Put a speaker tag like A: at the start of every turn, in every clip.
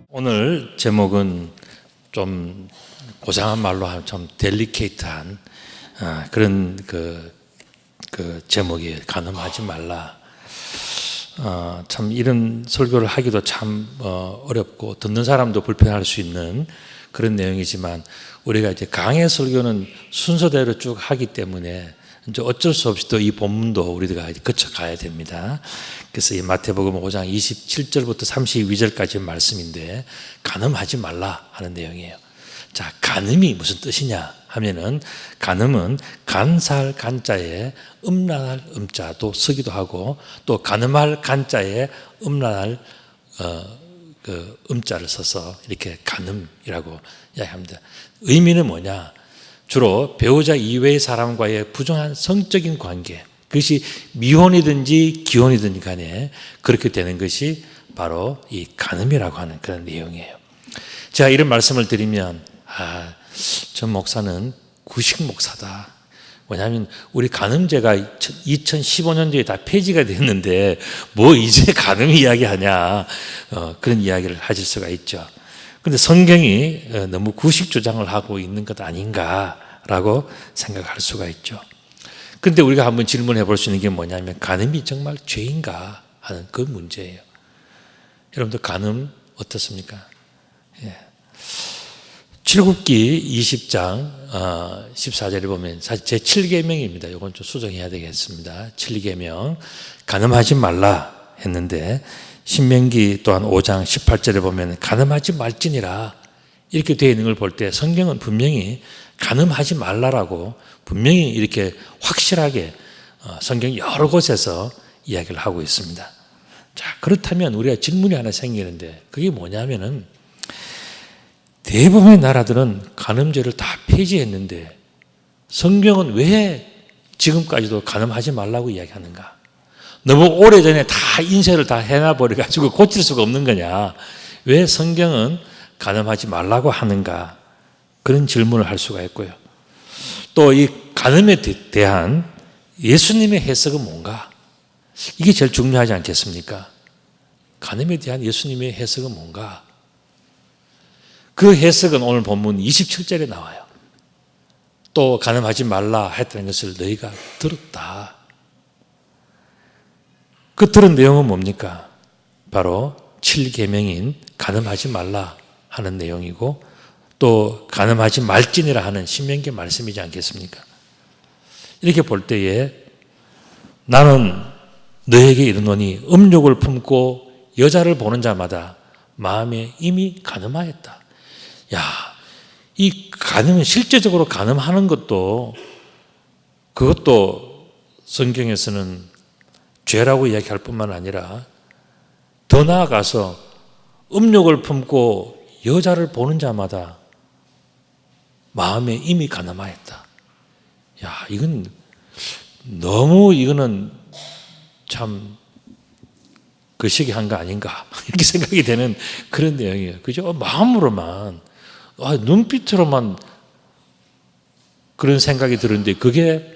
A: 오늘 제목은 좀 고상한 말로 하면 좀 델리케이트한 그런 그 제목이에요. 간음하지 말라. 참 이런 설교를 하기도 참 어렵고 듣는 사람도 불편할 수 있는 그런 내용이지만 우리가 이제 강해 설교는 순서대로 쭉 하기 때문에 이제 어쩔 수 없이 또 이 본문도 우리가 거쳐가야 됩니다. 그래서 이 마태복음 5장 27절부터 32절까지 말씀인데 간음하지 말라 하는 내용이에요. 자, 간음이 무슨 뜻이냐 하면은 간음은 간사할 간자에 음란할 음자도 쓰기도 하고 또 간음할 간자에 음란할 그 음자를 써서 이렇게 간음이라고 이야기합니다. 의미는 뭐냐? 주로 배우자 이외의 사람과의 부정한 성적인 관계, 그것이 미혼이든지 기혼이든지 간에 그렇게 되는 것이 바로 이 간음이라고 하는 그런 내용이에요. 제가 이런 말씀을 드리면 저 목사는 구식 목사다. 왜냐하면 우리 간음죄가 2015년도에 다 폐지가 됐는데 뭐 이제 간음 이야기하냐 그런 이야기를 하실 수가 있죠. 그런데 성경이 너무 구식 주장을 하고 있는 것 아닌가라고 생각할 수가 있죠. 그런데 우리가 한번 질문해 볼 수 있는 게 뭐냐면 간음이 정말 죄인가 하는 그 문제예요. 여러분들 간음 어떻습니까? 출애굽기 20장 14절에 보면 사실 제 7계명입니다. 이건 좀 수정해야 되겠습니다. 7계명 간음하지 말라 했는데 신명기 또한 5장 18절에 보면 간음하지 말지니라 이렇게 되어 있는 걸 볼 때 성경은 분명히 간음하지 말라라고 분명히 이렇게 확실하게 성경 여러 곳에서 이야기를 하고 있습니다. 자, 그렇다면 우리가 질문이 하나 생기는데 그게 뭐냐면은 대부분의 나라들은 간음죄를 다 폐지했는데 성경은 왜 지금까지도 간음하지 말라고 이야기하는가? 너무 오래전에 다 인쇄를 다 해놔버려가지고 고칠 수가 없는 거냐? 왜 성경은 간음하지 말라고 하는가? 그런 질문을 할 수가 있고요. 또 이 간음에 대한 예수님의 해석은 뭔가? 이게 제일 중요하지 않겠습니까? 간음에 대한 예수님의 해석은 뭔가? 그 해석은 오늘 본문 27절에 나와요. 또 간음하지 말라 했다는 것을 너희가 들었다. 그 들은 내용은 뭡니까? 바로 7계명인 간음하지 말라 하는 내용이고 또 간음하지 말지니라 하는 신명기 말씀이지 않겠습니까? 이렇게 볼 때에 나는 너에게 이르노니 음욕을 품고 여자를 보는 자마다 마음에 이미 간음하였다. 야, 이 간음, 실제적으로 간음하는 것도 그것도 성경에서는 죄라고 이야기할 뿐만 아니라 더 나아가서 음욕을 품고 여자를 보는 자마다 마음에 이미 간음하였다. 야, 이건 너무 이거는 참 거시기한 거 아닌가 이렇게 생각이 되는 그런 내용이에요. 그죠? 마음으로만 눈빛으로만 그런 생각이 드는데 그게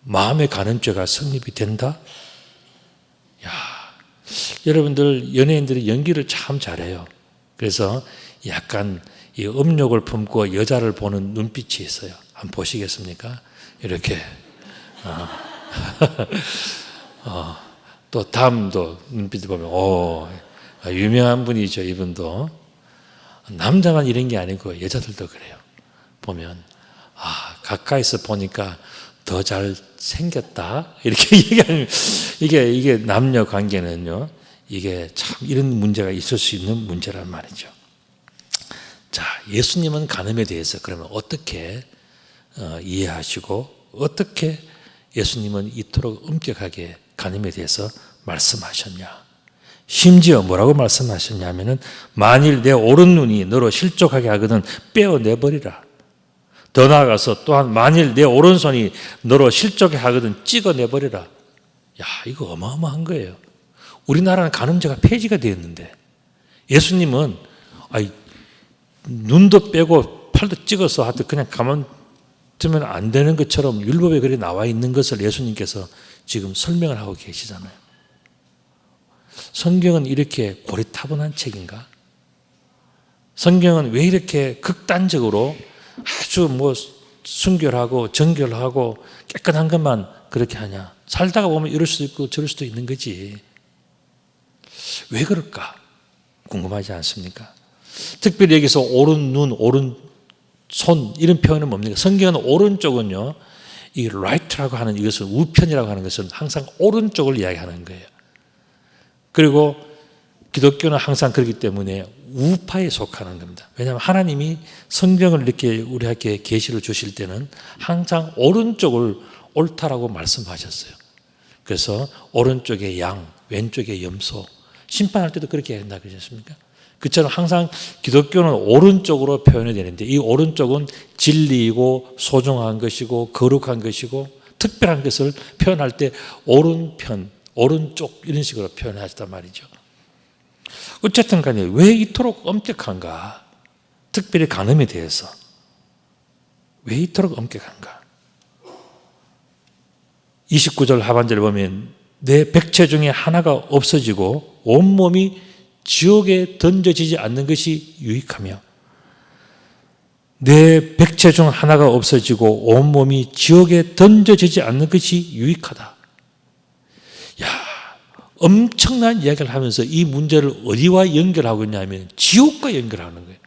A: 마음에 가는 죄가 성립이 된다? 야, 여러분들 연예인들이 연기를 참 잘해요. 그래서 약간 이 음욕을 품고 여자를 보는 눈빛이 있어요. 한번 보시겠습니까? 이렇게 또 다음도 눈빛을 보면 유명한 분이죠. 이분도 남자만 이런 게 아니고 여자들도 그래요. 보면 가까이서 보니까 더 잘 생겼다 이렇게 얘기하는 이게 남녀 관계는요. 이게 참 이런 문제가 있을 수 있는 문제란 말이죠. 자, 예수님은 간음에 대해서 그러면 어떻게 이해하시고 어떻게 예수님은 이토록 엄격하게 간음에 대해서 말씀하셨냐? 심지어 뭐라고 말씀하셨냐면은 만일 내 오른눈이 너로 실족하게 하거든 빼어내버리라. 더 나아가서 또한 만일 내 오른손이 너로 실족하게 하거든 찍어내버리라. 야, 이거 어마어마한 거예요. 우리나라는 간음죄가 폐지가 되었는데 예수님은 눈도 빼고 팔도 찍어서 하여튼 그냥 가만 두면 안 되는 것처럼 율법에 그렇게 나와 있는 것을 예수님께서 지금 설명을 하고 계시잖아요. 성경은 이렇게 고리타분한 책인가? 성경은 왜 이렇게 극단적으로 아주 순결하고 정결하고 깨끗한 것만 그렇게 하냐? 살다가 보면 이럴 수도 있고 저럴 수도 있는 거지. 왜 그럴까? 궁금하지 않습니까? 특별히 여기서 오른 눈, 오른 손 이런 표현은 뭡니까? 성경은 오른쪽은요, 이 right라고 하는 이것은 우편이라고 하는 것은 항상 오른쪽을 이야기하는 거예요. 그리고 기독교는 항상 그렇기 때문에 우파에 속하는 겁니다. 왜냐하면 하나님이 성경을 이렇게 우리에게 계시를 주실 때는 항상 오른쪽을 옳다라고 말씀하셨어요. 그래서 오른쪽에 양, 왼쪽에 염소, 심판할 때도 그렇게 한다 그러셨습니까? 그처럼 항상 기독교는 오른쪽으로 표현이 되는데 이 오른쪽은 진리이고 소중한 것이고 거룩한 것이고 특별한 것을 표현할 때 오른편, 오른쪽 이런 식으로 표현하셨단 말이죠. 어쨌든 간에 왜 이토록 엄격한가? 특별히 간음에 대해서 왜 이토록 엄격한가? 29절 하반절에 보면 내 백체 중에 하나가 없어지고 온몸이 지옥에 던져지지 않는 것이 유익하며 내 백체 중 하나가 없어지고 온몸이 지옥에 던져지지 않는 것이 유익하다. 야, 엄청난 이야기를 하면서 이 문제를 어디와 연결하고 있냐면 지옥과 연결하는 거예요.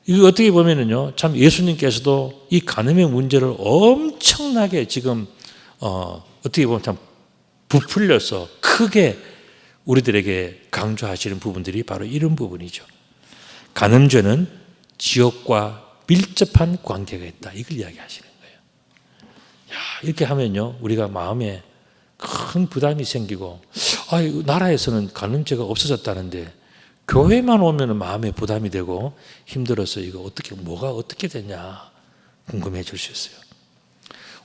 A: 이거 어떻게 보면은요, 참 예수님께서도 이 간음의 문제를 엄청나게 지금 어떻게 보면 참 부풀려서 크게 우리들에게 강조하시는 부분들이 바로 이런 부분이죠. 간음죄는 지옥과 밀접한 관계가 있다. 이걸 이야기하시는 거예요. 야, 이렇게 하면요, 우리가 마음에 큰 부담이 생기고, 나라에서는 간음죄가 없어졌다는데 교회만 오면 마음에 부담이 되고 힘들어서 이거 뭐가 어떻게 되냐 궁금해질 수 있어요.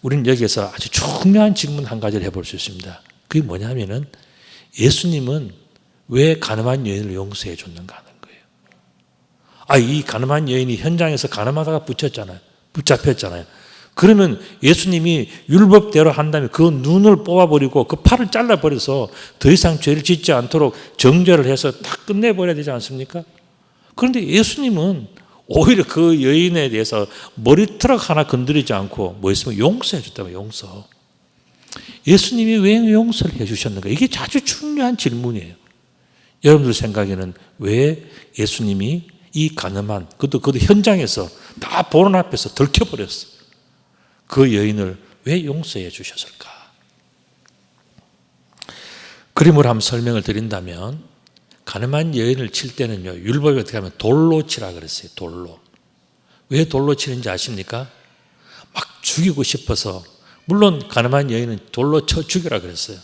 A: 우리는 여기에서 아주 중요한 질문 한 가지를 해볼 수 있습니다. 그게 뭐냐면은 예수님은 왜 가늠한 여인을 용서해 줬는가 하는 거예요. 이 가늠한 여인이 현장에서 가늠하다가 붙잡혔잖아요. 그러면 예수님이 율법대로 한다면 그 눈을 뽑아버리고 그 팔을 잘라버려서 더 이상 죄를 짓지 않도록 정죄를 해서 다 끝내버려야 되지 않습니까? 그런데 예수님은 오히려 그 여인에 대해서 머리털 하나 건드리지 않고 뭐 있으면 용서해 줬다고요. 용서. 예수님이 왜 용서를 해 주셨는가? 이게 아주 중요한 질문이에요. 여러분들 생각에는 왜 예수님이 이 가늠한 그것도 현장에서 다 보는 앞에서 들켜버렸어. 그 여인을 왜 용서해 주셨을까? 그림으로 한번 설명을 드린다면 가늠한 여인을 칠 때는요, 율법이 어떻게 하면 돌로 치라 그랬어요. 돌로. 왜 돌로 치는지 아십니까? 막 죽이고 싶어서, 물론 가늠한 여인은 돌로 쳐 죽여라 그랬어요.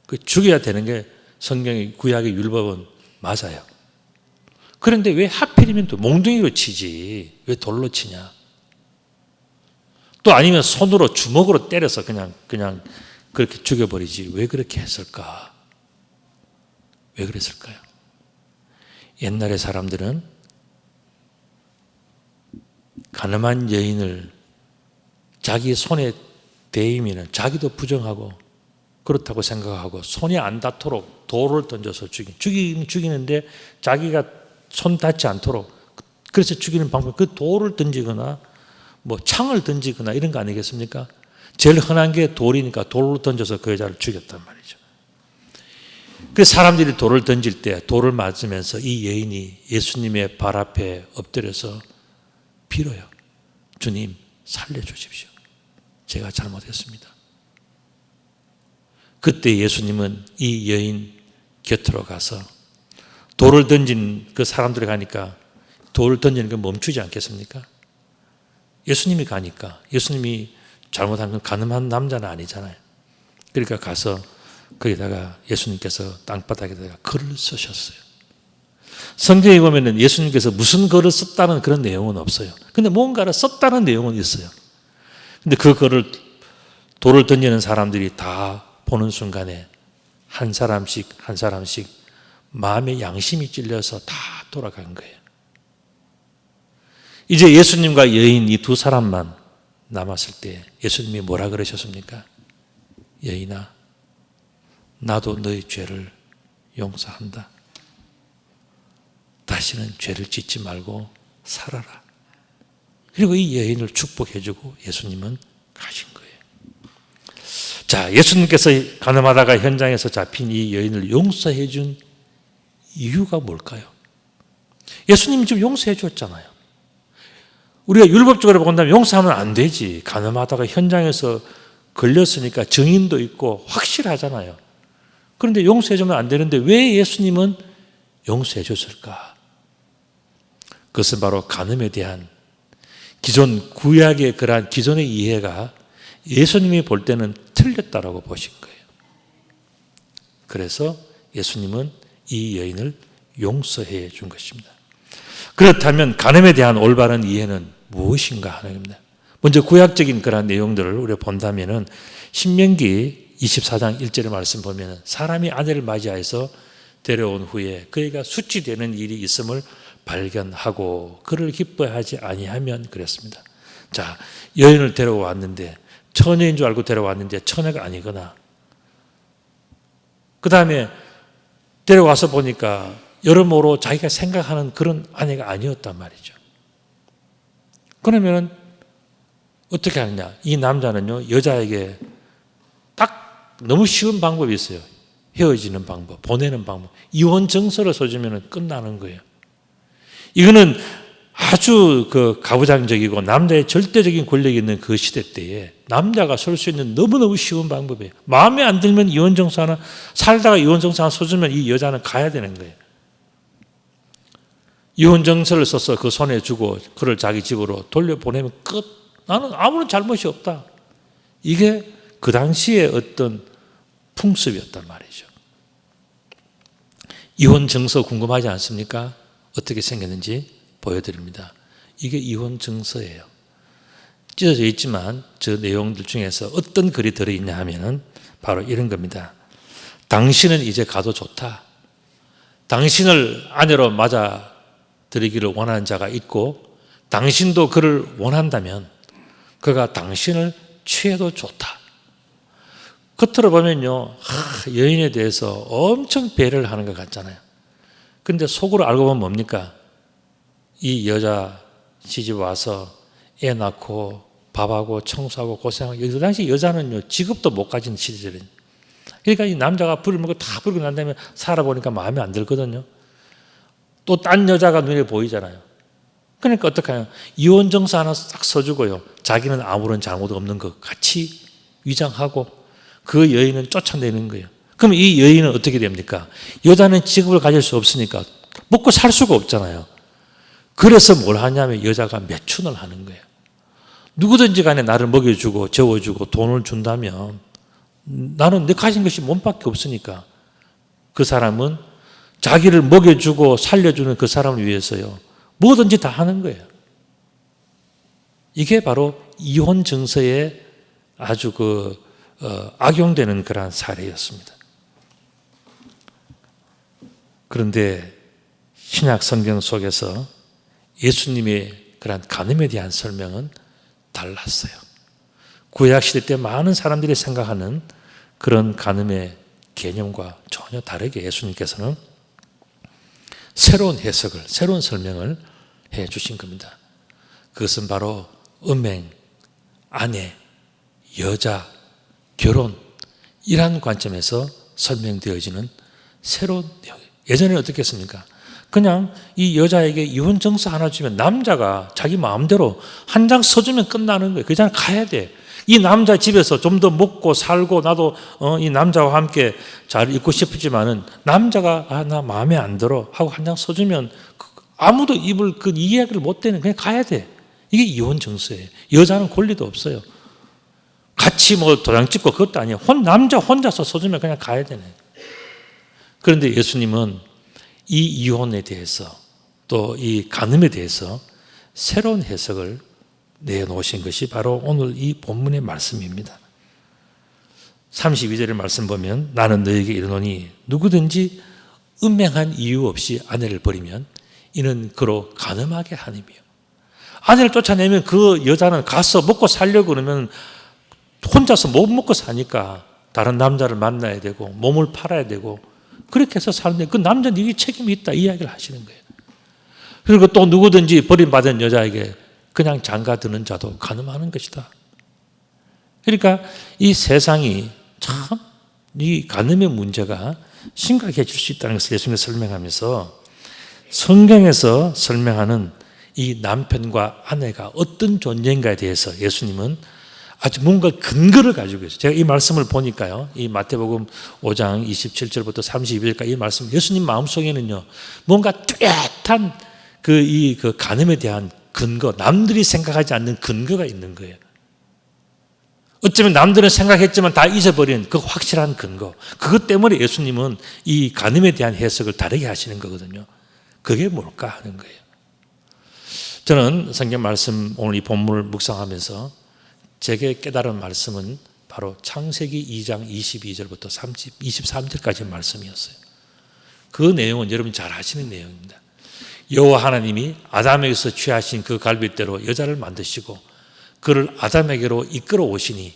A: 그 죽여야 되는 게 성경의 구약의 율법은 맞아요. 그런데 왜 하필이면 또 몽둥이로 치지? 왜 돌로 치냐? 또 아니면 손으로 주먹으로 때려서 그냥 그렇게 죽여버리지. 왜 그렇게 했을까? 왜 그랬을까요? 옛날의 사람들은 가늠한 여인을 자기 손에 대이면 자기도 부정하고 그렇다고 생각하고 손이 안 닿도록 돌을 던져서 죽이는데 자기가 손 닿지 않도록, 그래서 죽이는 방법, 그 돌을 던지거나 뭐 창을 던지거나 이런 거 아니겠습니까? 제일 흔한 게 돌이니까 돌로 던져서 그 여자를 죽였단 말이죠. 그래서 사람들이 돌을 던질 때 돌을 맞으면서 이 여인이 예수님의 발 앞에 엎드려서 빌어요. 주님, 살려주십시오. 제가 잘못했습니다. 그때 예수님은 이 여인 곁으로 가서 돌을 던진 그 사람들이 가니까 돌을 던지는 건 멈추지 않겠습니까? 예수님이 가니까, 예수님이 잘못한 건 가늠한 남자는 아니잖아요. 그러니까 가서 거기다가 예수님께서 땅바닥에다가 글을 쓰셨어요. 성경에 보면은 예수님께서 무슨 글을 썼다는 그런 내용은 없어요. 근데 뭔가를 썼다는 내용은 있어요. 근데 그 글을 돌을 던지는 사람들이 다 보는 순간에 한 사람씩 마음의 양심이 찔려서 다 돌아간 거예요. 이제 예수님과 여인 이 두 사람만 남았을 때 예수님이 뭐라 그러셨습니까? 여인아, 나도 너의 죄를 용서한다. 다시는 죄를 짓지 말고 살아라. 그리고 이 여인을 축복해주고 예수님은 가신 거예요. 자, 예수님께서 가늠하다가 현장에서 잡힌 이 여인을 용서해 준 이유가 뭘까요? 예수님이 지금 용서해 줬잖아요. 우리가 율법적으로 본다면 용서하면 안 되지. 가늠하다가 현장에서 걸렸으니까 증인도 있고 확실하잖아요. 그런데 용서해 주면 안 되는데 왜 예수님은 용서해 줬을까? 그것은 바로 간음에 대한 기존 구약의 그러한 기존의 이해가 예수님이 볼 때는 틀렸다라고 보신 거예요. 그래서 예수님은 이 여인을 용서해 준 것입니다. 그렇다면 간음에 대한 올바른 이해는 무엇인가 하는 겁니다. 먼저 구약적인 그런 내용들을 우리가 본다면은 신명기 24장 1절의 말씀 보면은 사람이 아내를 맞이하여서 데려온 후에 그이가 수치되는 일이 있음을 발견하고 그를 기뻐하지 아니하면 그랬습니다. 자, 여인을 데려왔는데 처녀인 줄 알고 데려왔는데 처녀가 아니거나, 그 다음에 데려와서 보니까 여러모로 자기가 생각하는 그런 아내가 아니었단 말이죠. 그러면 어떻게 하느냐? 이 남자는요, 여자에게 딱 너무 쉬운 방법이 있어요. 헤어지는 방법, 보내는 방법. 이혼 증서를 써주면 끝나는 거예요. 이거는 아주 그 가부장적이고 남자의 절대적인 권력이 있는 그 시대 때에 남자가 쓸 수 있는 너무너무 쉬운 방법이에요. 마음에 안 들면 이혼 증서 하나, 살다가 이혼 증서 하나 써주면 이 여자는 가야 되는 거예요. 이혼 증서를 써서 그 손에 주고 그를 자기 집으로 돌려보내면 끝. 나는 아무런 잘못이 없다. 이게 그 당시에 어떤 풍습이었단 말이죠. 이혼 증서 궁금하지 않습니까? 어떻게 생겼는지 보여드립니다. 이게 이혼 증서예요. 찢어져 있지만 저 내용들 중에서 어떤 글이 들어있냐 하면은 바로 이런 겁니다. 당신은 이제 가도 좋다. 당신을 아내로 맞아 들이기를 원하는 자가 있고 당신도 그를 원한다면 그가 당신을 취해도 좋다. 겉으로 보면요, 여인에 대해서 엄청 배려를 하는 것 같잖아요. 그런데 속으로 알고 보면 뭡니까? 이 여자 시집 와서 애 낳고 밥하고 청소하고 고생하고, 그 당시 여자는요 직업도 못 가진 시절이에요. 그러니까 이 남자가 부리는 거 다 부리고 난 다음에 살아보니까 마음에 안 들거든요. 또 딴 여자가 눈에 보이잖아요. 그러니까 어떡하냐, 이혼증서 하나 싹 써주고요, 자기는 아무런 잘못 없는 것 같이 위장하고 그 여인은 쫓아내는 거예요. 그럼 이 여인은 어떻게 됩니까? 여자는 직업을 가질 수 없으니까 먹고 살 수가 없잖아요. 그래서 뭘 하냐면 여자가 매춘을 하는 거예요. 누구든지 간에 나를 먹여주고 재워주고 돈을 준다면 나는 내 가진 것이 몸밖에 없으니까 그 사람은 자기를 먹여주고 살려주는 그 사람을 위해서요 뭐든지 다 하는 거예요. 이게 바로 이혼 증서에 아주 악용되는 그러한 사례였습니다. 그런데 신약 성경 속에서 예수님의 그러한 간음에 대한 설명은 달랐어요. 구약 시대 때 많은 사람들이 생각하는 그런 간음의 개념과 전혀 다르게 예수님께서는 새로운 해석을, 새로운 설명을 해 주신 겁니다. 그것은 바로 음행, 아내, 여자, 결혼, 이러한 관점에서 설명되어지는 새로운 내용이에요. 예전에는 어떻게 했습니까? 그냥 이 여자에게 이혼증서 하나 주면 남자가 자기 마음대로 한 장 써주면 끝나는 거예요. 그냥 가야 돼. 이 남자 집에서 좀 더 먹고 살고 나도 이 남자와 함께 잘 있고 싶지만은 남자가 나 마음에 안 들어 하고 한 장 써주면 아무도 입을 그 이야기를 못 대는, 그냥 가야 돼. 이게 이혼증서예요. 여자는 권리도 없어요. 같이 뭐 도장 찍고 그것도 아니에요. 남자 혼자서 써주면 그냥 가야 되네. 그런데 예수님은 이 이혼에 대해서 또 이 간음에 대해서 새로운 해석을 내놓으신 것이 바로 오늘 이 본문의 말씀입니다. 32절의 말씀 보면 나는 너에게 이르노니 누구든지 음행한 이유 없이 아내를 버리면 이는 그로 간음하게 하느며, 아내를 쫓아내면 그 여자는 가서 먹고 살려고 그러면 혼자서 못 먹고 사니까 다른 남자를 만나야 되고 몸을 팔아야 되고 그렇게 해서 사는데 그 남자는 이게 책임이 있다, 이 이야기를 하시는 거예요. 그리고 또 누구든지 버림받은 여자에게 그냥 장가드는 자도 간음하는 것이다. 그러니까 이 세상이 참 이 간음의 문제가 심각해질 수 있다는 것을 예수님께서 설명하면서 성경에서 설명하는 이 남편과 아내가 어떤 존재인가에 대해서 예수님은 아주 뭔가 근거를 가지고 있어요. 제가 이 말씀을 보니까요, 이 마태복음 5장 27절부터 32절까지 이 말씀, 예수님 마음속에는요 뭔가 뚜렷한 그 간음에 대한 근거, 남들이 생각하지 않는 근거가 있는 거예요. 어쩌면 남들은 생각했지만 다 잊어버린 그 확실한 근거, 그것 때문에 예수님은 이 간음에 대한 해석을 다르게 하시는 거거든요. 그게 뭘까 하는 거예요. 저는 성경 말씀, 오늘 이 본문을 묵상하면서 제게 깨달은 말씀은 바로 창세기 2장 22절부터 23절까지의 말씀이었어요. 그 내용은 여러분이 잘 아시는 내용입니다. 여호와 하나님이 아담에게서 취하신 그 갈빗대로 여자를 만드시고 그를 아담에게로 이끌어 오시니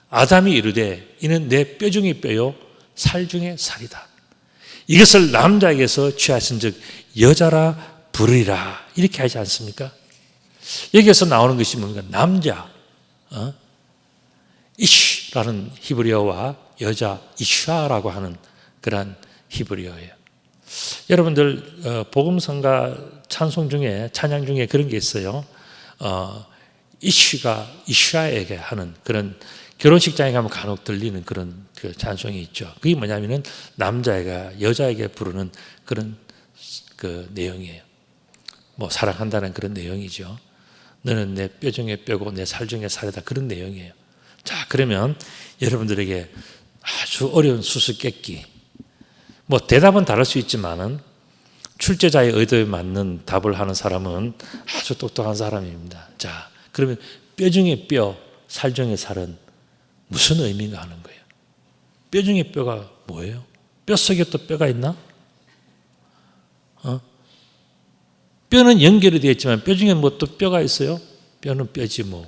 A: 아담이 이르되 이는 내 뼈 중의 뼈요 살 중의 살이다. 이것을 남자에게서 취하신 즉 여자라 부르리라, 이렇게 하지 않습니까? 여기에서 나오는 것이 뭡니까? 남자 이슈라는 히브리어와 여자 이슈아라고 하는 그런 히브리어예요. 여러분들 복음성가 찬송 중에, 찬양 중에 그런 게 있어요. 이슈가 이슈아에게 하는 그런, 결혼식장에 가면 간혹 들리는 그런 그 찬송이 있죠. 그게 뭐냐면은 남자애가 여자에게 부르는 그런 그 내용이에요. 뭐 사랑한다는 그런 내용이죠. 너는 내 뼈 중에 뼈고 내 살 중에 살이다, 그런 내용이에요. 자, 그러면 여러분들에게 아주 어려운 수수께끼, 뭐 대답은 다를 수 있지만은 출제자의 의도에 맞는 답을 하는 사람은 아주 똑똑한 사람입니다. 자, 그러면 뼈 중에 뼈, 살 중에 살은 무슨 의미인가 하는 거예요. 뼈 중에 뼈가 뭐예요? 뼛속에 또 뼈가 있나? 뼈는 연결이 되어 있지만 뼈 중에 뭐 또 뼈가 있어요? 뼈는 뼈지 뭐.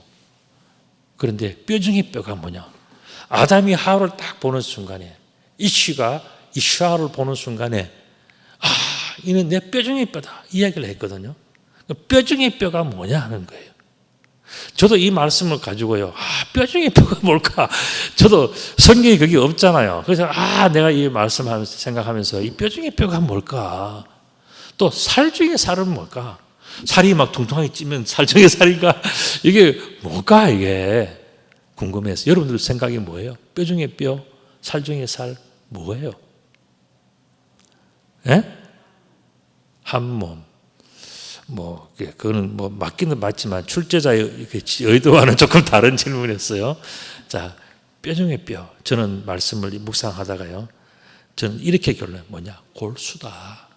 A: 그런데 뼈 중에 뼈가 뭐냐? 아담이 하와를 딱 보는 순간에 이슈아를 보는 순간에 이는 내 뼈 중에 뼈다 이야기를 했거든요. 뼈 중에 뼈가 뭐냐 하는 거예요. 저도 이 말씀을 가지고요. 뼈 중에 뼈가 뭘까? 저도 성경에 그게 없잖아요. 그래서 내가 이 말씀하면서 생각하면서 이 뼈 중에 뼈가 뭘까? 또 살 중에 살은 뭘까? 살이 막 퉁퉁하게 찌면 살 중에 살인가? 이게 뭘까 이게? 궁금해서. 여러분들 생각이 뭐예요? 뼈 중에 뼈, 살 중에 살 뭐예요? 예? 한 몸. 뭐 그거는 뭐 맞기는 맞지만 출제자의 의도와는 조금 다른 질문이었어요. 자, 뼈 중에 뼈. 저는 말씀을 묵상하다가요. 저는 이렇게 결론 뭐냐? 골수다.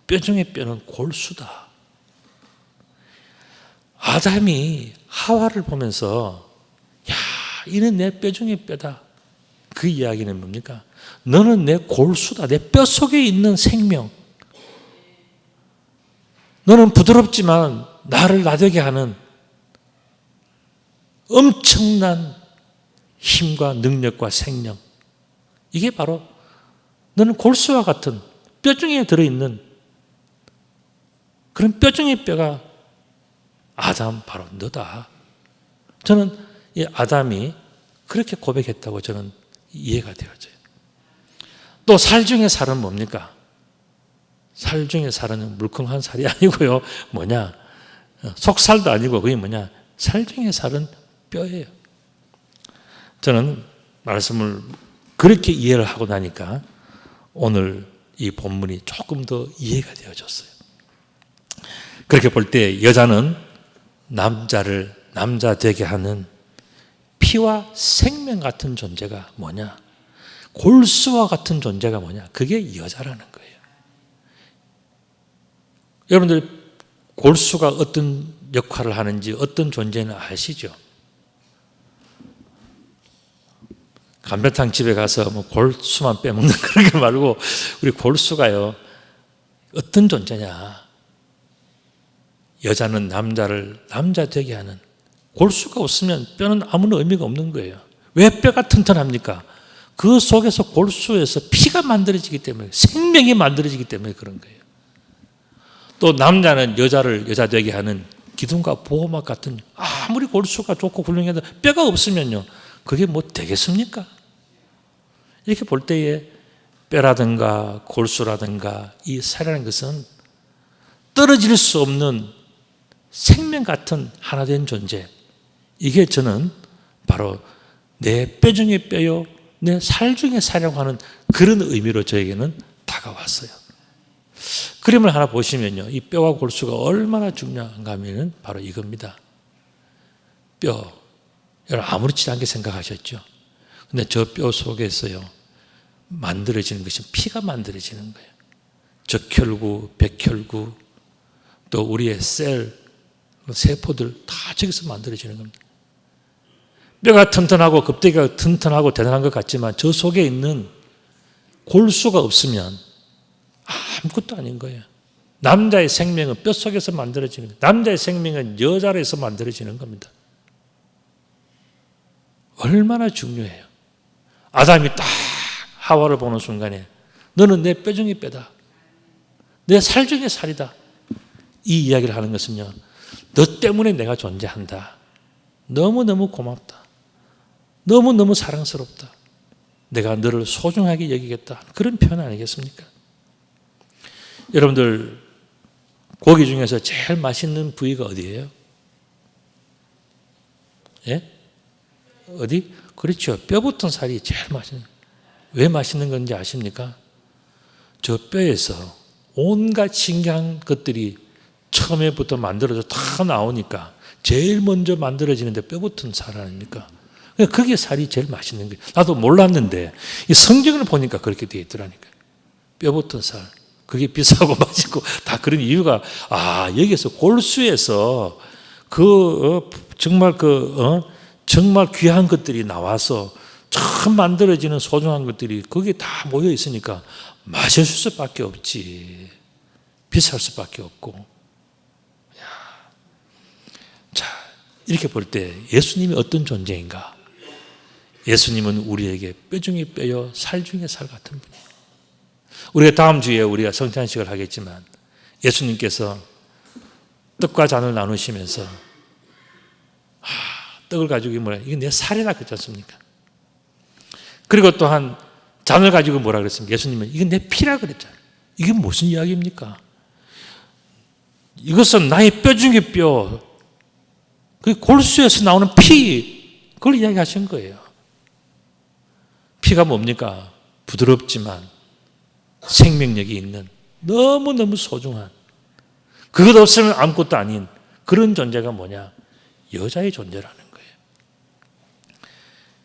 A: 뼈 중에 뼈는 골수다. 아담이 하와를 보면서 이는 내 뼈 중에 뼈다. 그 이야기는 뭡니까? 너는 내 골수다. 내 뼈 속에 있는 생명. 너는 부드럽지만 나를 나되게 하는 엄청난 힘과 능력과 생명. 이게 바로 너는 골수와 같은 뼈 중에 들어있는 그런 뼈 중에 뼈가 아담 바로 너다. 저는 이 아담이 그렇게 고백했다고 저는 이해가 되어져요. 또 살 중에 살은 뭡니까? 살 중에 살은 물컹한 살이 아니고요. 뭐냐? 속살도 아니고 그게 뭐냐? 살 중에 살은 뼈예요. 저는 말씀을 그렇게 이해를 하고 나니까 오늘 이 본문이 조금 더 이해가 되어졌어요. 그렇게 볼 때 여자는 남자를 남자 되게 하는 피와 생명 같은 존재가 뭐냐? 골수와 같은 존재가 뭐냐? 그게 여자라는 거예요. 여러분들 골수가 어떤 역할을 하는지 어떤 존재는 아시죠? 감자탕 집에 가서 뭐 골수만 빼먹는 그런 거 말고 우리 골수가요 어떤 존재냐? 여자는 남자를 남자 되게 하는 골수가 없으면 뼈는 아무런 의미가 없는 거예요. 왜 뼈가 튼튼합니까? 그 속에서 골수에서 피가 만들어지기 때문에 생명이 만들어지기 때문에 그런 거예요. 또 남자는 여자를 여자 되게 하는 기둥과 보호막 같은 아무리 골수가 좋고 훌륭해도 뼈가 없으면요 그게 뭐 되겠습니까? 이렇게 볼 때에 뼈라든가 골수라든가 이 살이라는 것은 떨어질 수 없는 생명 같은 하나된 존재. 이게 저는 바로 내 뼈 중에 뼈요 내 살 중에 살이라고 하는 그런 의미로 저에게는 다가왔어요. 그림을 하나 보시면요 이 뼈와 골수가 얼마나 중요한가 하면 바로 이겁니다. 뼈 여러분 아무렇지 않게 생각하셨죠? 근데 저 뼈 속에서요 만들어지는 것이 피가 만들어지는 거예요. 적혈구, 백혈구 또 우리의 셀 세포들 다 저기서 만들어지는 겁니다. 뼈가 튼튼하고 껍데기가 튼튼하고 대단한 것 같지만 저 속에 있는 골수가 없으면 아무것도 아닌 거예요. 남자의 생명은 뼈 속에서 만들어지는 거예요. 남자의 생명은 여자에서 만들어지는 겁니다. 얼마나 중요해요. 아담이 딱 하와를 보는 순간에 너는 내 뼈 중에 뼈다. 내 살 중에 살이다. 이 이야기를 하는 것은요. 너 때문에 내가 존재한다. 너무너무 고맙다. 너무너무 사랑스럽다. 내가 너를 소중하게 여기겠다. 그런 표현 아니겠습니까? 여러분들 고기 중에서 제일 맛있는 부위가 어디예요? 예? 어디? 그렇죠. 뼈 붙은 살이 제일 맛있는. 왜 맛있는 건지 아십니까? 저 뼈에서 온갖 신기한 것들이 처음에부터 만들어져 다 나오니까 제일 먼저 만들어지는데 뼈 붙은 살 아닙니까? 그게 살이 제일 맛있는 거예요. 나도 몰랐는데 이 성경을 보니까 그렇게 되어 있더라니까요. 뼈 붙은 살. 그게 비싸고 맛있고 다 그런 이유가, 여기서 골수에서 정말 귀한 것들이 나와서 처음 만들어지는 소중한 것들이 거기에 다 모여 있으니까 맛있을 수밖에 없지. 비쌀 수밖에 없고. 자, 이렇게 볼 때 예수님이 어떤 존재인가? 예수님은 우리에게 뼈 중에 뼈요 살 중에 살 같은 분이에요. 우리가 다음 주에 우리가 성찬식을 하겠지만 예수님께서 떡과 잔을 나누시면서 떡을 가지고 이게 내 살이라 그랬지 않습니까? 그리고 또한 잔을 가지고 뭐라 그랬습니까? 예수님은 이건 내 피라 그랬잖아요. 이게 무슨 이야기입니까? 이것은 나의 뼈 중에 뼈, 그 골수에서 나오는 피, 그걸 이야기하신 거예요. 피가 뭡니까? 부드럽지만 생명력이 있는 너무너무 소중한, 그것 없으면 아무것도 아닌 그런 존재가 뭐냐? 여자의 존재라는 거예요.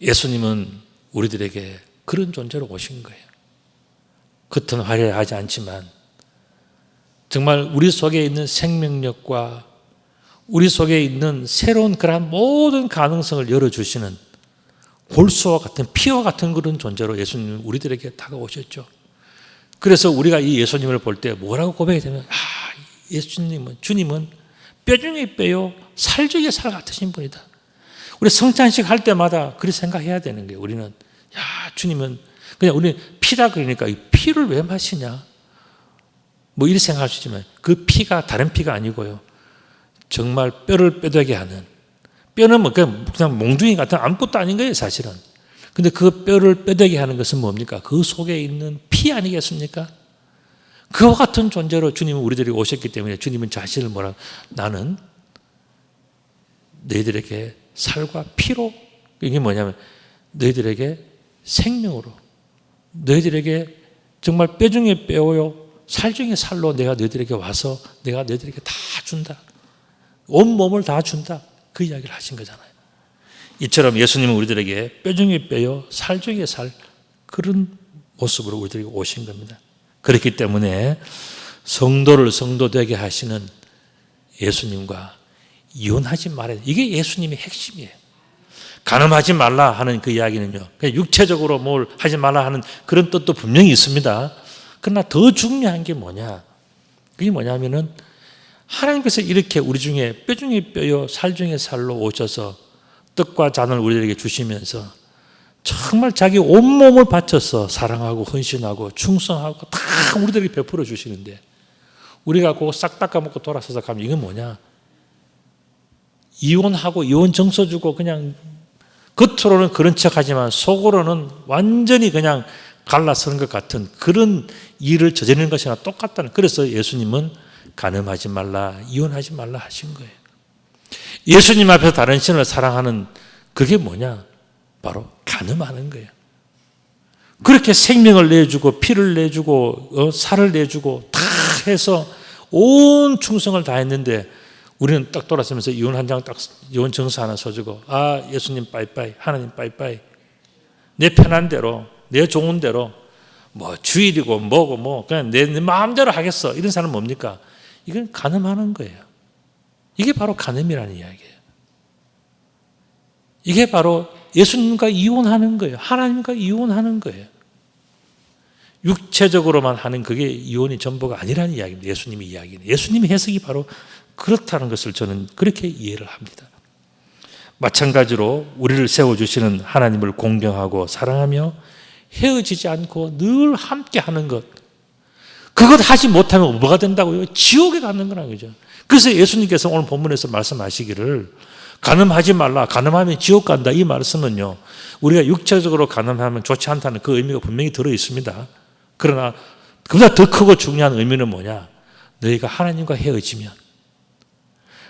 A: 예수님은 우리들에게 그런 존재로 오신 거예요. 겉은 화려하지 않지만 정말 우리 속에 있는 생명력과 우리 속에 있는 새로운 그러한 모든 가능성을 열어주시는 골수와 같은 피와 같은 그런 존재로 예수님은 우리들에게 다가오셨죠. 그래서 우리가 이 예수님을 볼 때 뭐라고 고백이 되면 주님은 뼈 중에 뼈요 살 중에 살 같으신 분이다. 우리 성찬식 할 때마다 그렇게 생각해야 되는 거예요. 우리는 주님은 그냥 우리는 피라 그러니까 이 피를 왜 마시냐 이렇게 생각할 수 있지만 그 피가 다른 피가 아니고요. 정말 뼈를 뼈되게 하는, 뼈는 그냥 몽둥이 같은 아무것도 아닌 거예요, 사실은. 근데 그 뼈를 뼈되게 하는 것은 뭡니까? 그 속에 있는 피 아니겠습니까? 그와 같은 존재로 주님은 우리들이 오셨기 때문에 주님은 자신을 나는 너희들에게 살과 피로, 이게 뭐냐면 너희들에게 생명으로, 너희들에게 정말 뼈 중에 뼈요 살 중에 살로 내가 너희들에게 와서 내가 너희들에게 다 준다. 온몸을 다 준다. 그 이야기를 하신 거잖아요. 이처럼 예수님은 우리들에게 뼈 중에 뼈요 살 중에 살, 그런 모습으로 우리들에게 오신 겁니다. 그렇기 때문에 성도를 성도되게 하시는 예수님과 이혼하지 말아야 돼. 이게 예수님의 핵심이에요. 간음하지 말라 하는 그 이야기는요, 그냥 육체적으로 뭘 하지 말라 하는 그런 뜻도 분명히 있습니다. 그러나 더 중요한 게 뭐냐? 그게 뭐냐면은 하나님께서 이렇게 우리 중에 뼈 중에 뼈요 살 중에 살로 오셔서 떡과 잔을 우리에게 주시면서 정말 자기 온몸을 바쳐서 사랑하고 헌신하고 충성하고 다 우리들에게 베풀어 주시는데 우리가 그거 싹 닦아먹고 돌아서서 가면 이건 뭐냐? 이혼하고 이혼 정서 주고 그냥 겉으로는 그런 척하지만 속으로는 완전히 그냥 갈라서는 것 같은 그런 일을 저지르는 것이나 똑같다는. 그래서 예수님은 간음하지 말라, 이혼하지 말라 하신 거예요. 예수님 앞에서 다른 신을 사랑하는 그게 뭐냐? 바로 간음하는 거예요. 그렇게 생명을 내주고 피를 내주고 살을 내주고 다 해서 온 충성을 다했는데 우리는 딱 돌아서면서 이혼 한 장 딱 이혼 정서 하나 써주고 예수님 빠이빠이, 하나님 빠이빠이, 내 편한 대로 내 좋은 대로 주일이고 뭐고 그냥 내 마음대로 하겠어, 이런 사람은 뭡니까? 이건 간음하는 거예요. 이게 바로 간음이라는 이야기예요. 이게 바로 예수님과 이혼하는 거예요. 하나님과 이혼하는 거예요. 육체적으로만 하는 그게 이혼이 전부가 아니라는 이야기입니다. 예수님의 이야기는. 예수님의 해석이 바로 그렇다는 것을 저는 그렇게 이해를 합니다. 마찬가지로 우리를 세워주시는 하나님을 공경하고 사랑하며 헤어지지 않고 늘 함께 하는 것, 그것 하지 못하면 뭐가 된다고요? 지옥에 가는 거라는 거죠. 그래서 예수님께서 오늘 본문에서 말씀하시기를 간음하지 말라, 간음하면 지옥 간다, 이 말씀은요, 우리가 육체적으로 간음하면 좋지 않다는 그 의미가 분명히 들어 있습니다. 그러나 그보다 더 크고 중요한 의미는 뭐냐? 너희가 하나님과 헤어지면,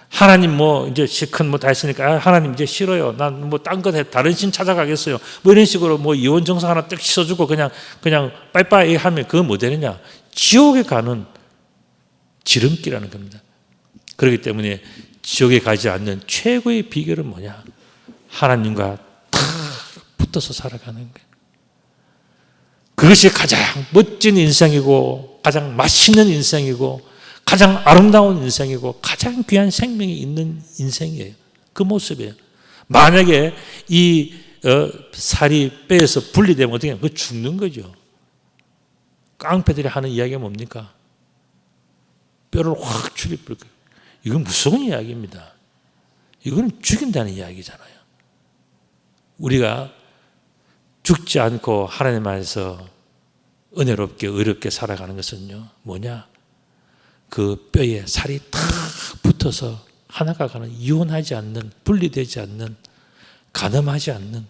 A: 하나님 이제 시큰 다 했으니까 하나님 이제 싫어요, 난 딴 거 해, 다른 신 찾아가겠어요, 이런 식으로 이혼 정서 하나 딱 씻어주고 그냥 빠이빠이 하면 그건 뭐 되느냐? 지옥에 가는 지름길이라는 겁니다. 그렇기 때문에 지옥에 가지 않는 최고의 비결은 뭐냐? 하나님과 다 붙어서 살아가는 거예요. 그것이 가장 멋진 인생이고 가장 맛있는 인생이고 가장 아름다운 인생이고 가장 귀한 생명이 있는 인생이에요. 그 모습이에요. 만약에 이 살이 뼈에서 분리되면 어떻게 해요? 그거 죽는 거죠. 깡패들이 하는 이야기가 뭡니까? 뼈를 확 출입을. 이건 무서운 이야기입니다. 이거는 죽인다는 이야기잖아요. 우리가 죽지 않고 하나님 안에서 은혜롭게 의롭게 살아가는 것은요, 뭐냐? 그 뼈에 살이 탁 붙어서 하나가 가는, 이혼하지 않는, 분리되지 않는, 간음하지 않는,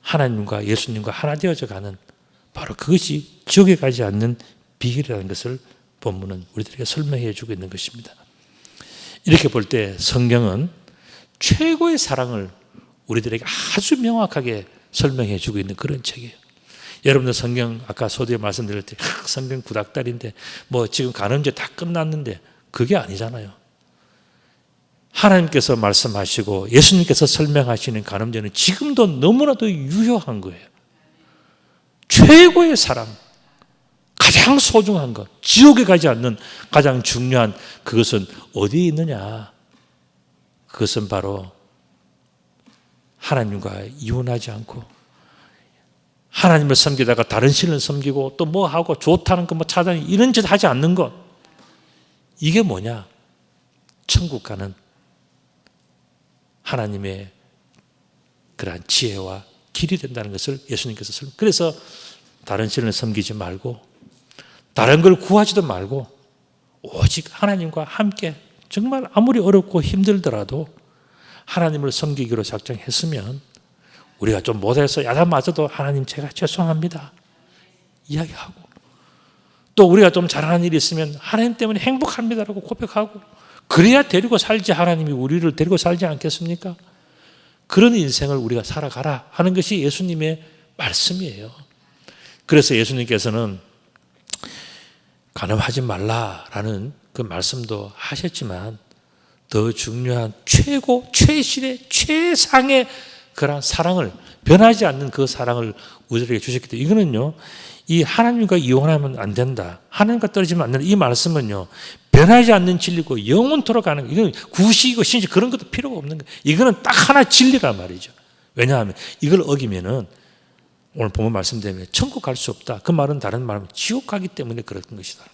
A: 하나님과 예수님과 하나 되어져 가는, 바로 그것이 지옥에 가지 않는 비결이라는 것을 본문은 우리들에게 설명해 주고 있는 것입니다. 이렇게 볼 때 성경은 최고의 사랑을 우리들에게 아주 명확하게 설명해 주고 있는 그런 책이에요. 여러분들 성경 아까 소두에 말씀드릴 때 성경 구닥다리인데 뭐 지금 간음죄 다 끝났는데 그게 아니잖아요. 하나님께서 말씀하시고 예수님께서 설명하시는 간음죄는 지금도 너무나도 유효한 거예요. 최고의 사랑, 가장 소중한 것, 지옥에 가지 않는 가장 중요한 그것은 어디에 있느냐? 그것은 바로 하나님과 이혼하지 않고 하나님을 섬기다가 다른 신을 섬기고 또 뭐 하고 좋다는 거 뭐 찾아다니고 이런 짓 하지 않는 것. 이게 뭐냐? 천국 가는 하나님의 그러한 지혜와 길이 된다는 것을 예수님께서 설명. 그래서 다른 신을 섬기지 말고 다른 걸 구하지도 말고 오직 하나님과 함께 정말 아무리 어렵고 힘들더라도 하나님을 섬기기로 작정했으면 우리가 좀 못해서 야단맞아도 하나님 제가 죄송합니다 이야기하고 또 우리가 좀 잘하는 일이 있으면 하나님 때문에 행복합니다라고 고백하고 그래야 데리고 살지 하나님이 우리를 데리고 살지 않겠습니까? 그런 인생을 우리가 살아가라 하는 것이 예수님의 말씀이에요. 그래서 예수님께서는 간음하지 말라라는 그 말씀도 하셨지만 더 중요한 최고, 최신의, 최상의 그런 사랑을 변하지 않는 그 사랑을 우리에게 주셨기 때문에 이거는요, 이 하나님과 이혼하면 안 된다. 하나님과 떨어지면 안 된다. 이 말씀은요, 변하지 않는 진리고 영원토록 가는 거. 이건 구식이고 신식 그런 것도 필요가 없는 거예요. 이거는 딱 하나 진리란 말이죠. 왜냐하면 이걸 어기면은 오늘 본문 말씀대로 천국 갈 수 없다. 그 말은 다른 말은 지옥 가기 때문에 그런 것이다.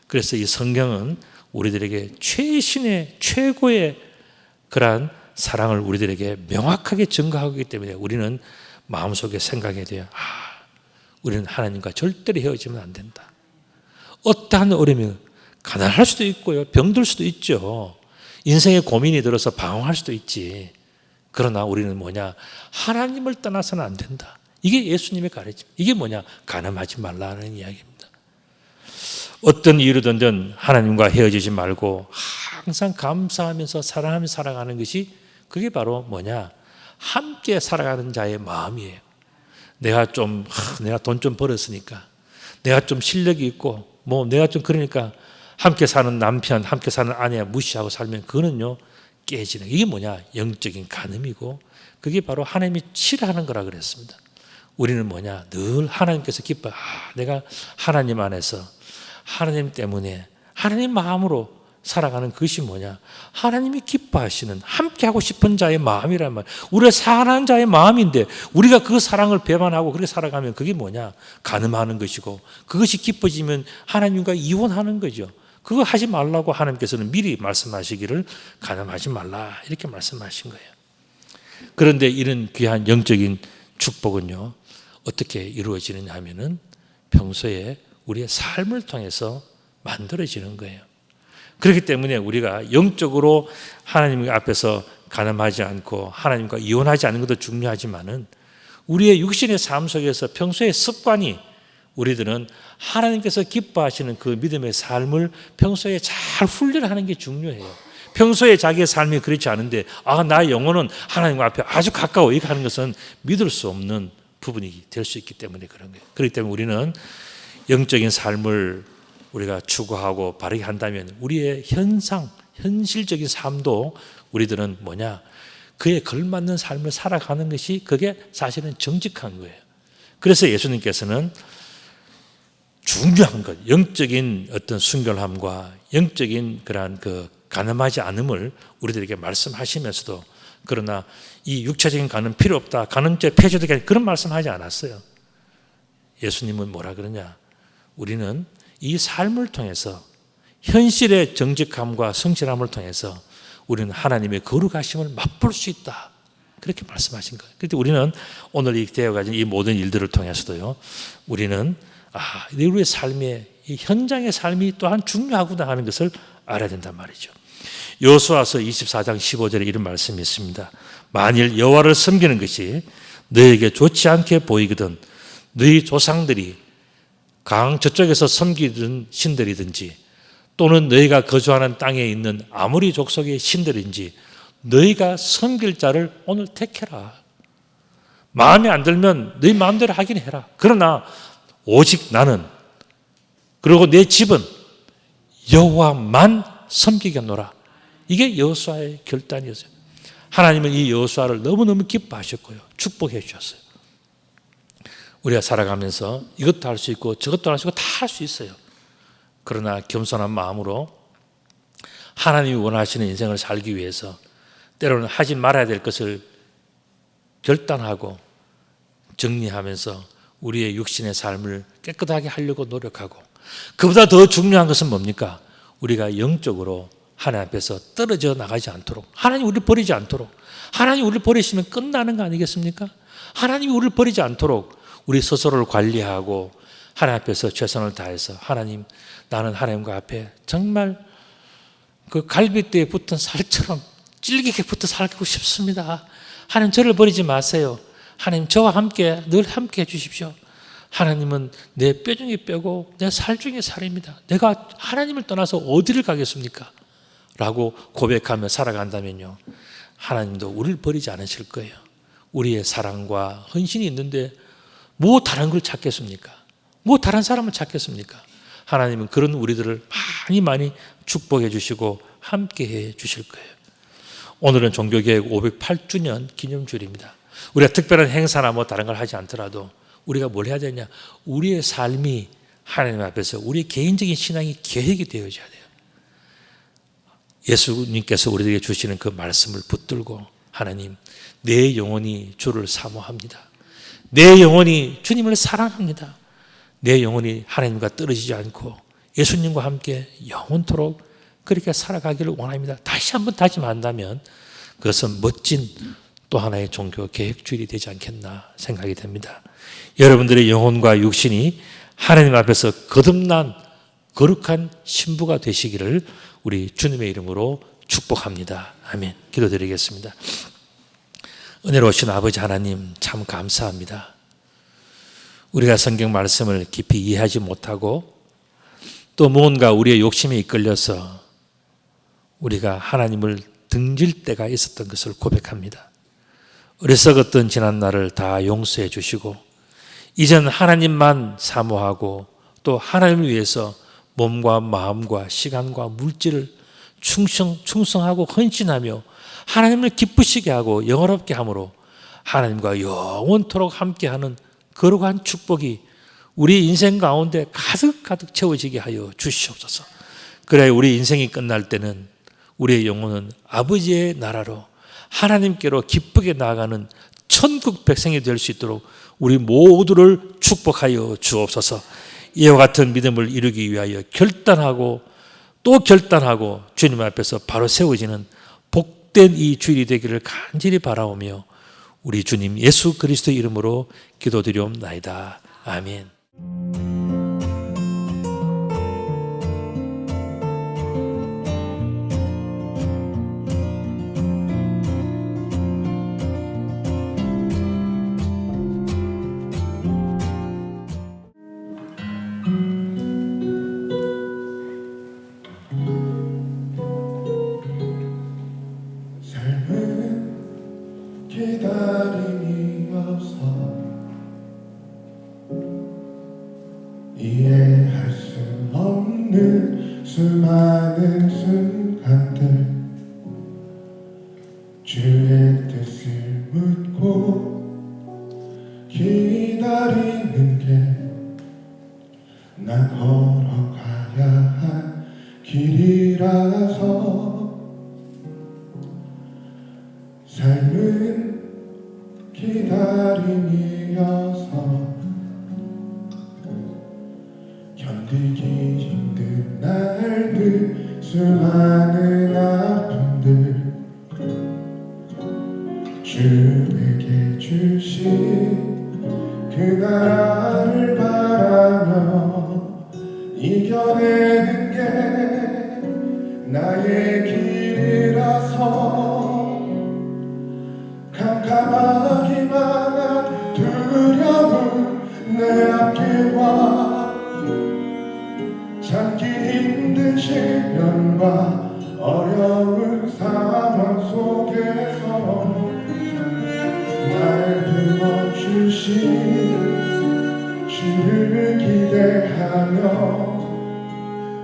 A: 그래서 이 성경은 우리들에게 최신의 최고의 그러한 사랑을 우리들에게 명확하게 증거하고 있기 때문에 우리는 마음속에 생각해야 돼요. 우리는 하나님과 절대로 헤어지면 안 된다. 어떠한 어려움이 가난할 수도 있고요. 병들 수도 있죠. 인생에 고민이 들어서 방황할 수도 있지. 그러나 우리는 뭐냐? 하나님을 떠나서는 안 된다. 이게 예수님의 가르침. 이게 뭐냐? 간음하지 말라는 이야기입니다. 어떤 이유로든 하나님과 헤어지지 말고 항상 감사하면서 사랑하면서 살아가는 것이 그게 바로 뭐냐? 함께 살아가는 자의 마음이에요. 내가 돈 좀 벌었으니까 내가 좀 실력이 있고 뭐 내가 좀 그러니까 함께 사는 남편, 함께 사는 아내 무시하고 살면 그거는요 깨지는 이게 뭐냐? 영적인 간음이고 그게 바로 하나님이 싫어하는 거라 그랬습니다. 우리는 뭐냐? 늘 하나님께서 기뻐. 내가 하나님 안에서 하나님 때문에 하나님 마음으로 살아가는 것이 뭐냐? 하나님이 기뻐하시는 함께 하고 싶은 자의 마음이란 말. 우리가 사랑하는 자의 마음인데 우리가 그 사랑을 배반하고 그렇게 살아가면 그게 뭐냐? 간음하는 것이고 그것이 기뻐지면 하나님과 이혼하는 거죠. 그거 하지 말라고 하나님께서는 미리 말씀하시기를 간음하지 말라 이렇게 말씀하신 거예요. 그런데 이런 귀한 영적인 축복은요 어떻게 이루어지느냐 하면은 평소에 우리의 삶을 통해서 만들어지는 거예요. 그렇기 때문에 우리가 영적으로 하나님 앞에서 간음하지 않고 하나님과 이혼하지 않는 것도 중요하지만은 우리의 육신의 삶 속에서 평소의 습관이 우리들은 하나님께서 기뻐하시는 그 믿음의 삶을 평소에 잘 훈련하는 게 중요해요. 평소에 자기의 삶이 그렇지 않은데 나의 영혼은 하나님 앞에 아주 가까워 이렇게 하는 것은 믿을 수 없는 부분이 될 수 있기 때문에 그런 거예요. 그렇기 때문에 우리는 영적인 삶을 우리가 추구하고 바르게 한다면 우리의 현실적인 삶도 우리들은 뭐냐? 그에 걸맞는 삶을 살아가는 것이 그게 사실은 정직한 거예요. 그래서 예수님께서는 중요한 것, 영적인 어떤 순결함과 영적인 그러한 그 간음하지 않음을 우리들에게 말씀하시면서도, 그러나 이 육체적인 간음 필요 없다, 간음죄 폐지도 그런 말씀하지 않았어요. 예수님은 뭐라 그러냐? 우리는 이 삶을 통해서 현실의 정직함과 성실함을 통해서 우리는 하나님의 거룩하심을 맛볼 수 있다, 그렇게 말씀하신 거예요. 그런데 우리는 오늘 이 되어가진 이 모든 일들을 통해서도요, 우리는 우리의 삶의 이 현장의 삶이 또한 중요하구나 하는 것을 알아야 된단 말이죠. 여호수아서 24장 15절에 이런 말씀이 있습니다. 만일 여호와를 섬기는 것이 너에게 좋지 않게 보이거든 너희 조상들이 강 저쪽에서 섬기던 신들이든지 또는 너희가 거주하는 땅에 있는 아무리 족속의 신들인지 너희가 섬길 자를 오늘 택해라. 마음에 안 들면 너희 마음대로 하긴 해라. 그러나 오직 나는, 그리고 내 집은 여호와만 섬기겠노라. 이게 여호수아의 결단이었어요. 하나님은 이 여호수아를 너무너무 기뻐하셨고요, 축복해 주셨어요. 우리가 살아가면서 이것도 할 수 있고 저것도 할 수 있고 다 할 수 있어요. 그러나 겸손한 마음으로 하나님이 원하시는 인생을 살기 위해서 때로는 하지 말아야 될 것을 결단하고 정리하면서 우리의 육신의 삶을 깨끗하게 하려고 노력하고, 그보다 더 중요한 것은 뭡니까? 우리가 영적으로 하나님 앞에서 떨어져 나가지 않도록, 하나님 우리를 버리지 않도록, 하나님 우리를 버리시면 끝나는 거 아니겠습니까? 하나님이 우리를 버리지 않도록 우리 스스로를 관리하고 하나님 앞에서 최선을 다해서, 하나님, 나는 하나님과 앞에 정말 그 갈비뼈에 붙은 살처럼 질기게 붙어 살고 싶습니다. 하나님 저를 버리지 마세요. 하나님 저와 함께 늘 함께 해주십시오. 하나님은 내 뼈 중에 뼈고 내 살 중에 살입니다. 내가 하나님을 떠나서 어디를 가겠습니까? 라고 고백하며 살아간다면요, 하나님도 우리를 버리지 않으실 거예요. 우리의 사랑과 헌신이 있는데 뭐 다른 걸 찾겠습니까? 뭐 다른 사람을 찾겠습니까? 하나님은 그런 우리들을 많이 축복해 주시고 함께 해 주실 거예요. 오늘은 종교개혁 508주년 기념주일입니다. 우리가 특별한 행사나 뭐 다른 걸 하지 않더라도 우리가 뭘 해야 되냐? 우리의 삶이 하나님 앞에서 우리 개인적인 신앙이 계획이 되어져야 돼요. 예수님께서 우리에게 주시는 그 말씀을 붙들고, 하나님, 내 영혼이 주를 사모합니다. 내 영혼이 주님을 사랑합니다. 내 영혼이 하나님과 떨어지지 않고 예수님과 함께 영원토록 그렇게 살아가기를 원합니다. 다시 한번 다짐한다면 그것은 멋진 또 하나의 종교 개혁주일이 되지 않겠나 생각이 됩니다. 여러분들의 영혼과 육신이 하나님 앞에서 거듭난 거룩한 신부가 되시기를 우리 주님의 이름으로 축복합니다. 아멘. 기도드리겠습니다. 은혜로우신 아버지 하나님, 참 감사합니다. 우리가 성경 말씀을 깊이 이해하지 못하고 또 무언가 우리의 욕심에 이끌려서 우리가 하나님을 등질 때가 있었던 것을 고백합니다. 어리석었던 지난 날을 다 용서해 주시고 이제는 하나님만 사모하고 또 하나님을 위해서 몸과 마음과 시간과 물질을 충성하고 헌신하며 하나님을 기쁘시게 하고 영화롭게 함으로 하나님과 영원토록 함께하는 거룩한 축복이 우리 인생 가운데 가득가득 채워지게 하여 주시옵소서. 그래야 우리 인생이 끝날 때는 우리의 영혼은 아버지의 나라로 하나님께로 기쁘게 나아가는 천국 백성이 될 수 있도록 우리 모두를 축복하여 주옵소서. 이와 같은 믿음을 이루기 위하여 결단하고 또 결단하고 주님 앞에서 바로 세워지는 복된 이 주일이 되기를 간절히 바라오며 우리 주님 예수 그리스도의 이름으로 기도드리옵나이다. 아멘.
B: 기다림이 없어 이해할 수 없는 수많은 순간들 주의 뜻을 묻고 기다리 길이라서 삶은 기다림이어서 견디기 힘든 날들 수많은 아픔들 주에게 주신 그 나라를 바라며 이겨내는 게 나의 길이라서 캄캄하기만 한 두려움 내 앞길과 참기 힘든 시련과 어려운 상황 속에서 날 품어주신 주를 기대하며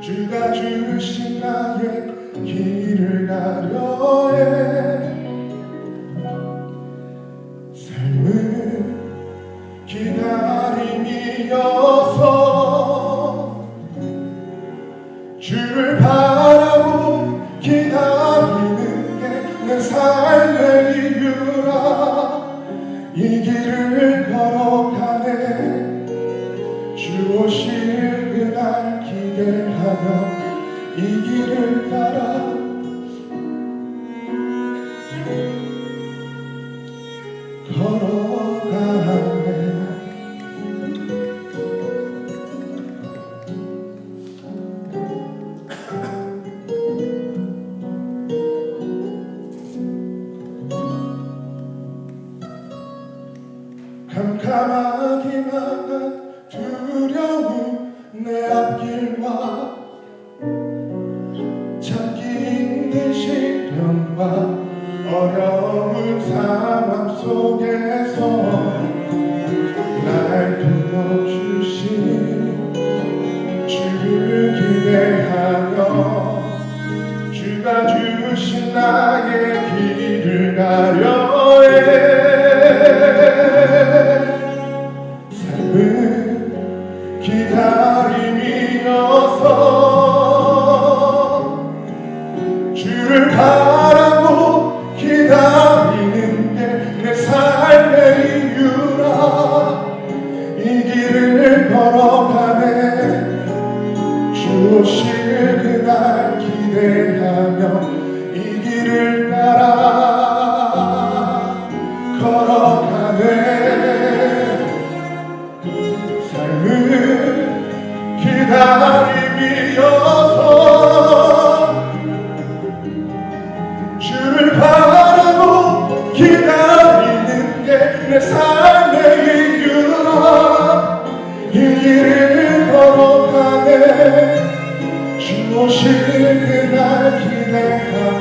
B: 주가 주신 나의 길을 가려 해 삶은 기다림이어서 주를 바라고 기다리는 게 내 삶의 이유라 이 길을 걸어가네 주 오실 그날 기대하며 이 길을 따라 걸어가네 캄캄하기만 한 두려움 내 앞길과 참기 힘든 시련과 어려운 상황 속에서 날 품어주신 주를 기대하며 주가 주신 나의 길을 가려 해 삶은 기다림이어서 주를 바라고 기다리는 게 내 삶의 이유라 이 길을 걸어가네 주 오실 그날 기대하며 이 길을 따라 걸어가네 삶은 기다림이어서 주를 바라고 기다리는 게 내 삶의 이유라 이 길을 걸어가네 주 오실 그날 기대하며